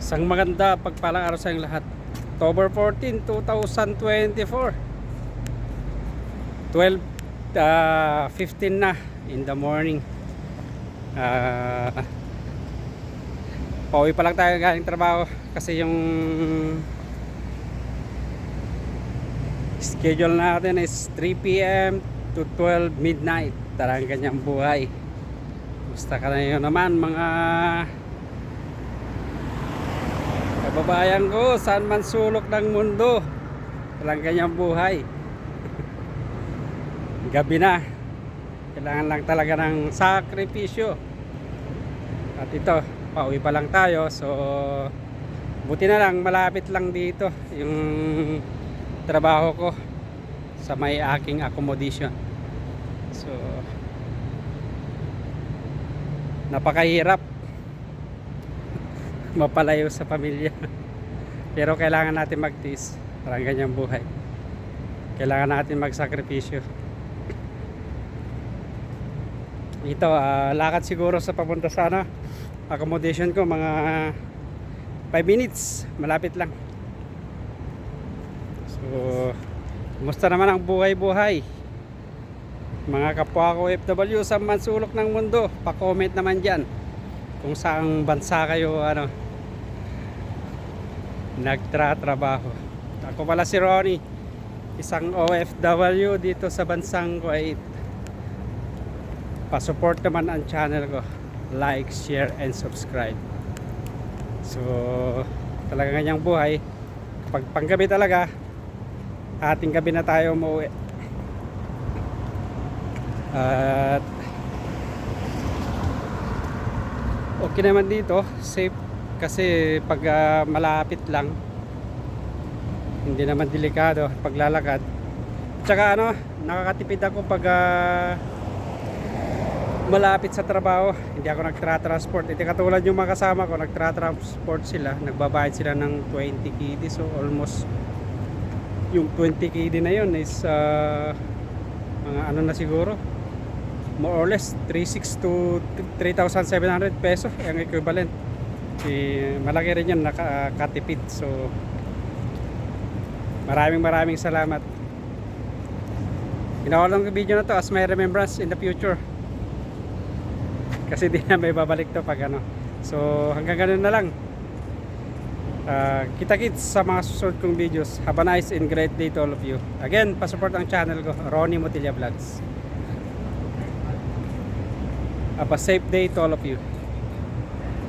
Isang maganda pagpalang araw sa inyong lahat. October 14, 2024. 12:15 na in the morning. Pauwi pa lang tayo galing trabaho kasi yung schedule natin is 3 p.m. to 12 midnight. Tarang ganyang buhay. Gusto ka na yun naman mga kababayan ko, saan man sulok ng mundo, walang ganyang buhay. Gabi na, kailangan lang talaga ng sakripisyo. At ito, pauwi pa lang tayo. So buti na lang, malapit lang dito yung trabaho ko sa may aking accommodation. So napakahirap mapalayo sa pamilya. Pero kailangan natin magtiis. Parang ganyang buhay. Kailangan natin magsakripisyo. Ito, lakad siguro sa papunta sana accommodation ko mga 5 minutes. Malapit lang. So, kumusta naman ang buhay-buhay? Mga kapwa ko OFW sa mansulok ng mundo, pa-comment naman dyan kung saang bansa kayo nagtratrabaho. Ako pala si Ronnie, isang OFW dito sa bansang Kuwait. Pa-support naman ang channel ko, like, share, and subscribe. So talaga ganyang buhay. Kapag panggabi talaga, ating gabi na tayo umuwi. At okay naman dito, safe kasi pag malapit lang, hindi naman delikado paglalakad. Tsaka nakakatipid ako pag malapit sa trabaho, hindi ako nagtra-transport. Hindi katulad yung mga kasama ko, nagtra-transport sila, nagbabayad sila ng 20 KD. So almost yung 20 KD na yun is mga na siguro, more or less 3,600 to 3,700 pesos ang equivalent. Malaki rin yun, nakatipid. So maraming salamat. Ginawa lang yung video na to as my remembrance in the future, kasi di na may babalik to pag So hanggang ganun na lang. Kita-kits sa mga susunod kong videos. Have a nice and great day to all of you. Again, pasupport ang channel ko, Ronnie Motilla Vlogs. Have a safe day to all of you.